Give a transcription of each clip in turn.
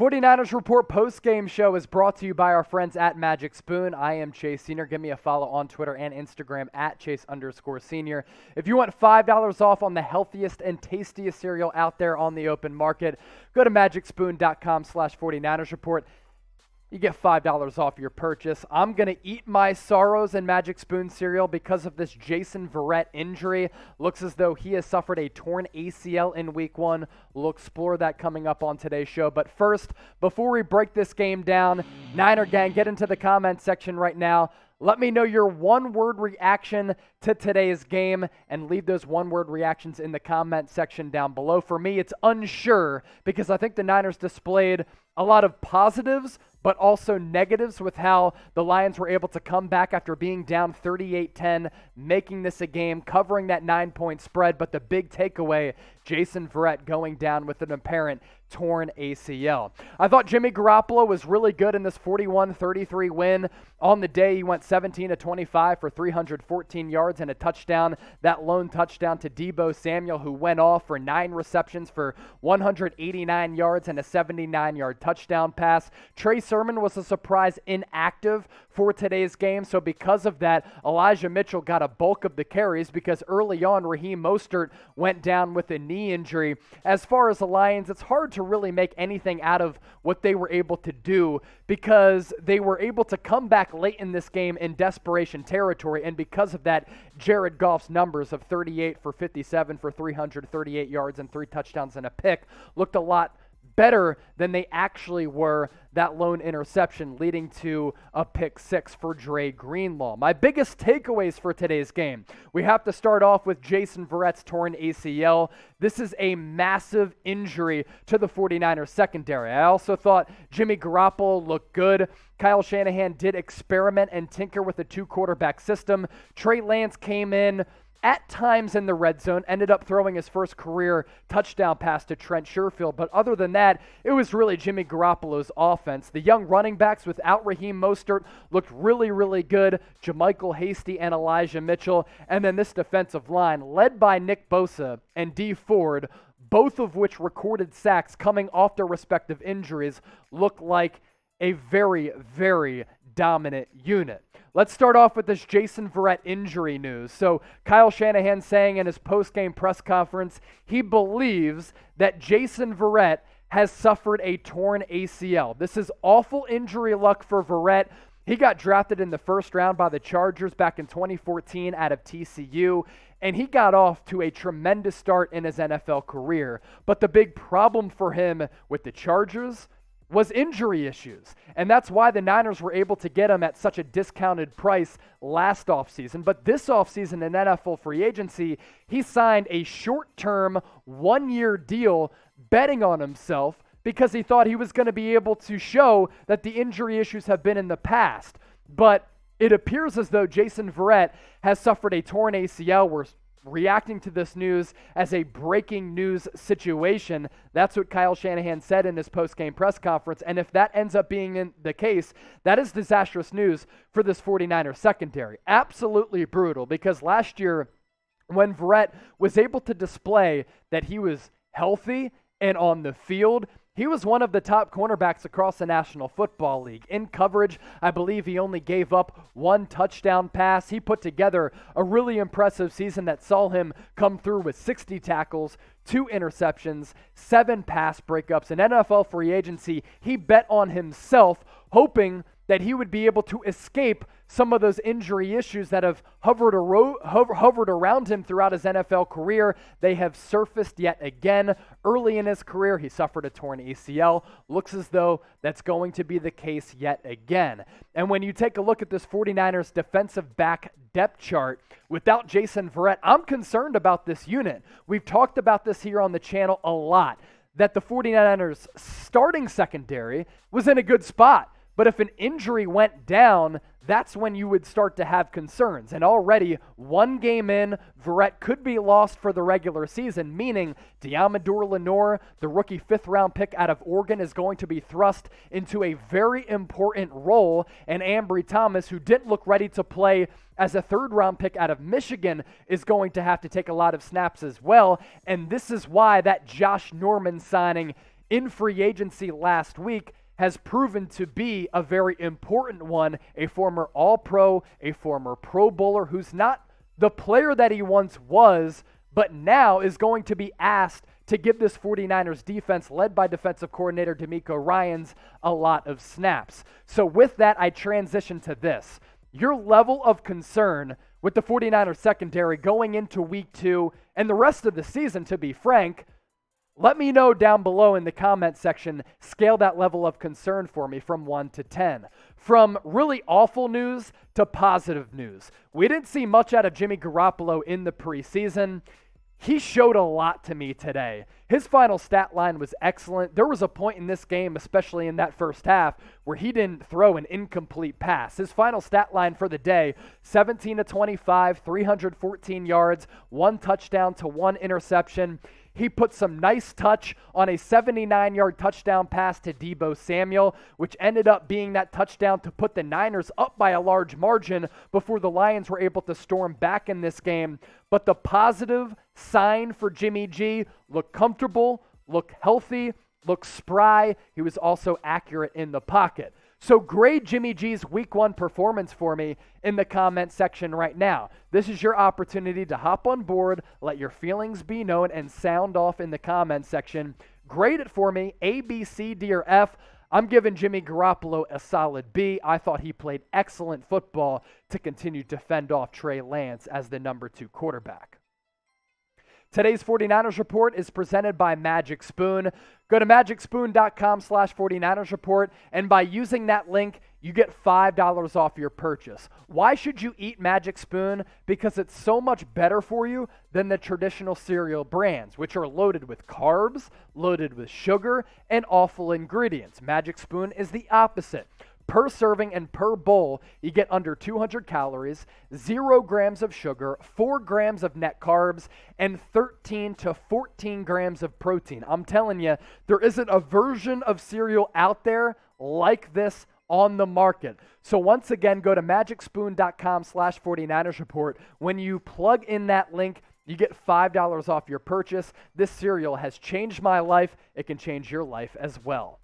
49ers Report post-game show is brought to you by our friends at Magic Spoon. I am Chase Senior. Give me a follow on Twitter and Instagram at Chase_Senior. If you want $5 off on the healthiest and tastiest cereal out there on the open market, go to magicspoon.com/49ers Report. You get $5 off your purchase. I'm going to eat my sorrows in Magic Spoon cereal because of this Jason Verrett injury. Looks as though he has suffered a torn ACL in Week 1. We'll explore that coming up on today's show. But first, before we break this game down, Niner Gang, get into the comment section right now. Let me know your one-word reaction to today's game and leave those one-word reactions in the comment section down below. For me, it's unsure because I think the Niners displayed a lot of positives but also negatives with how the Lions were able to come back after being down 38-10, making this a game, covering that 9-point spread. But the big takeaway, Jason Verrett going down with an apparent torn ACL. I thought Jimmy Garoppolo was really good in this 41-33 win. On the day, he went 17-25 for 314 yards and a touchdown. That lone touchdown to Deebo Samuel, who went off for 9 receptions for 189 yards and a 79-yard touchdown pass. Trey Sermon was a surprise inactive for today's game, so because of that, Elijah Mitchell got a bulk of the carries because early on, Raheem Mostert went down with a knee injury. As far as the Lions, it's hard to really make anything out of what they were able to do because they were able to come back late in this game in desperation territory, and because of that, Jared Goff's numbers of 38 for 57 for 338 yards and 3 touchdowns and a pick looked a lot better than they actually were. That lone interception leading to a pick 6 for Dre Greenlaw. My biggest takeaways for today's game. We have to start off with Jason Verrett's torn ACL. This is a massive injury to the 49ers secondary. I also thought Jimmy Garoppolo looked good. Kyle Shanahan did experiment and tinker with a 2-quarterback system. Trey Lance came in at times in the red zone, ended up throwing his first career touchdown pass to Trent Sherfield. But other than that, it was really Jimmy Garoppolo's offense. The young running backs without Raheem Mostert looked really, really good. JaMycal Hasty and Elijah Mitchell. And then this defensive line, led by Nick Bosa and Dee Ford, both of which recorded sacks coming off their respective injuries, looked like a very, very dominant unit. Let's start off with this Jason Verrett injury news. So Kyle Shanahan saying in his post-game press conference, he believes that Jason Verrett has suffered a torn ACL. This is awful injury luck for Verrett. He got drafted in the first round by the Chargers back in 2014 out of TCU, and he got off to a tremendous start in his NFL career. But the big problem for him with the Chargers was injury issues. And that's why the Niners were able to get him at such a discounted price last offseason. But this offseason in NFL free agency, he signed a short-term, 1-year deal betting on himself because he thought he was going to be able to show that the injury issues have been in the past. But it appears as though Jason Verrett has suffered a torn ACL. We're reacting to this news as a breaking news situation. That's what Kyle Shanahan said in his post-game press conference. And if that ends up being the case, that is disastrous news for this 49ers secondary. Absolutely brutal, because last year when Verrett was able to display that he was healthy and on the field, he was one of the top cornerbacks across the National Football League. In coverage, I believe he only gave up 1 touchdown pass. He put together a really impressive season that saw him come through with 60 tackles, 2 interceptions, 7 pass breakups. In NFL free agency, he bet on himself, hoping that he would be able to escape some of those injury issues that have hovered around him throughout his NFL career. They have surfaced yet again. Early in his career, he suffered a torn ACL. Looks as though that's going to be the case yet again. And when you take a look at this 49ers defensive back depth chart, without Jason Verrett, I'm concerned about this unit. We've talked about this here on the channel a lot, that the 49ers starting secondary was in a good spot. But if an injury went down, that's when you would start to have concerns. And already, 1 game in, Verrett could be lost for the regular season, meaning Deommodore Lenoir, the rookie 5th-round pick out of Oregon, is going to be thrust into a very important role. And Ambry Thomas, who didn't look ready to play as a 3rd-round pick out of Michigan, is going to have to take a lot of snaps as well. And this is why that Josh Norman signing in free agency last week has proven to be a very important one, a former All-Pro, a former Pro Bowler who's not the player that he once was, but now is going to be asked to give this 49ers defense, led by defensive coordinator DeMeco Ryans, a lot of snaps. So with that, I transition to this. Your level of concern with the 49ers secondary going into week 2 and the rest of the season, to be frank, let me know down below in the comment section. Scale that level of concern for me from 1 to 10. From really awful news to positive news. We didn't see much out of Jimmy Garoppolo in the preseason. He showed a lot to me today. His final stat line was excellent. There was a point in this game, especially in that first half, where he didn't throw an incomplete pass. His final stat line for the day, 17 to 25, 314 yards, 1 touchdown to 1 interception. He put some nice touch on a 79-yard touchdown pass to Deebo Samuel, which ended up being that touchdown to put the Niners up by a large margin before the Lions were able to storm back in this game. But the positive sign for Jimmy G: look comfortable, look healthy, look spry. He was also accurate in the pocket. So grade Jimmy G's week 1 performance for me in the comment section right now. This is your opportunity to hop on board, let your feelings be known, and sound off in the comment section. Grade it for me, A, B, C, D, or F. I'm giving Jimmy Garoppolo a solid B. I thought he played excellent football to continue to fend off Trey Lance as the number 2 quarterback. Today's 49ers Report is presented by Magic Spoon. Go to magicspoon.com/49ers Report, and by using that link, you get $5 off your purchase. Why should you eat Magic Spoon? Because it's so much better for you than the traditional cereal brands, which are loaded with carbs, loaded with sugar, and awful ingredients. Magic Spoon is the opposite. Per serving and per bowl, you get under 200 calories, 0 grams of sugar, 4 grams of net carbs, and 13 to 14 grams of protein. I'm telling you, there isn't a version of cereal out there like this on the market. So once again, go to magicspoon.com/49ers Report. When you plug in that link, you get $5 off your purchase. This cereal has changed my life. It can change your life as well.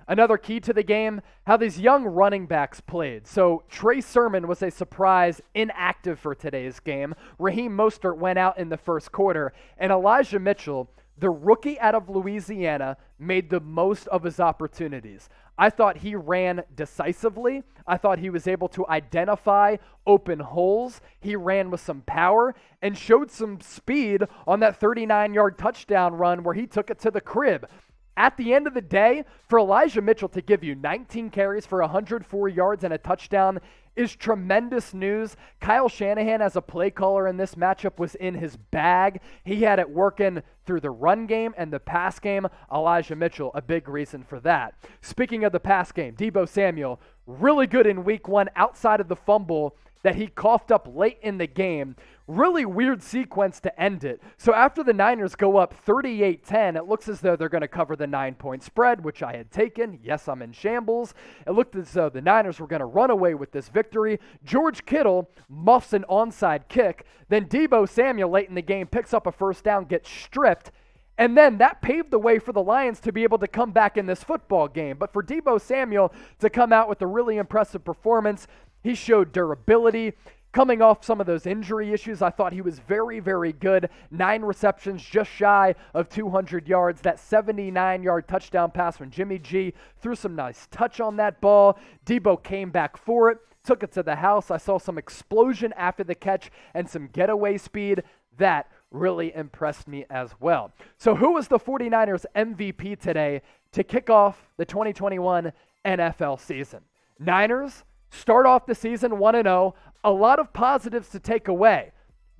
Another key to the game, how these young running backs played. So Trey Sermon was a surprise inactive for today's game. Raheem Mostert went out in the first quarter. And Elijah Mitchell, the rookie out of Louisiana, made the most of his opportunities. I thought he ran decisively. I thought he was able to identify open holes. He ran with some power and showed some speed on that 39-yard touchdown run where he took it to the crib. At the end of the day, for Elijah Mitchell to give you 19 carries for 104 yards and a touchdown is tremendous news. Kyle Shanahan, as a play caller in this matchup, was in his bag. He had it working through the run game and the pass game. Elijah Mitchell, a big reason for that. Speaking of the pass game, Deebo Samuel, really good in week 1 outside of the fumble that he coughed up late in the game. Really weird sequence to end it. So after the Niners go up 38-10, it looks as though they're going to cover the 9-point spread, which I had taken. Yes, I'm in shambles. It looked as though the Niners were going to run away with this victory. George Kittle muffs an onside kick. Then Deebo Samuel late in the game picks up a first down, gets stripped. And then that paved the way for the Lions to be able to come back in this football game. But for Deebo Samuel to come out with a really impressive performance, he showed durability. Coming off some of those injury issues, I thought he was very, very good. 9 receptions, just shy of 200 yards. That 79-yard touchdown pass when Jimmy G threw some nice touch on that ball. Deebo came back for it, took it to the house. I saw some explosion after the catch and some getaway speed. That really impressed me as well. So who was the 49ers MVP today to kick off the 2021 NFL season? Niners start off the season 1-0. A lot of positives to take away.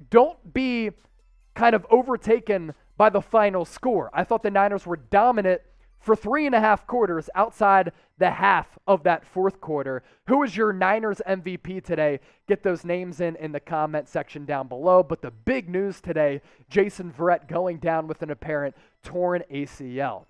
Don't be kind of overtaken by the final score. I thought the Niners were dominant for 3.5 quarters outside the half of that fourth quarter. Who is your Niners MVP today? Get those names in the comment section down below. But the big news today, Jason Verrett going down with an apparent torn ACL.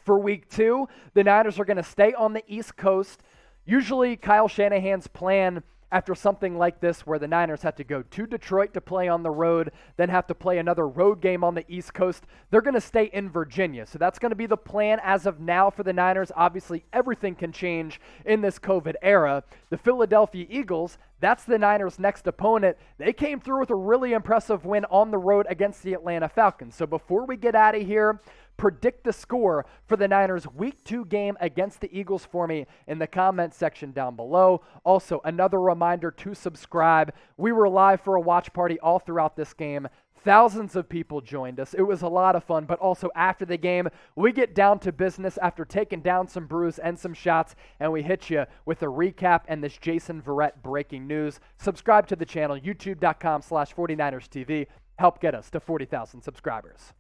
For week 2, the Niners are going to stay on the East Coast. Usually Kyle Shanahan's plan after something like this where the Niners have to go to Detroit to play on the road, then have to play another road game on the East Coast. They're going to stay in Virginia. So that's going to be the plan as of now for the Niners. Obviously, everything can change in this COVID era. The Philadelphia Eagles, that's the Niners' next opponent. They came through with a really impressive win on the road against the Atlanta Falcons. So before we get out of here, predict the score for the Niners' Week 2 game against the Eagles for me in the comments section down below. Also, another reminder to subscribe. We were live for a watch party all throughout this game. Thousands of people joined us. It was a lot of fun, but also after the game, we get down to business after taking down some brews and some shots, and we hit you with a recap and this Jason Verrett breaking news. Subscribe to the channel, youtube.com/49ers TV. Help get us to 40,000 subscribers.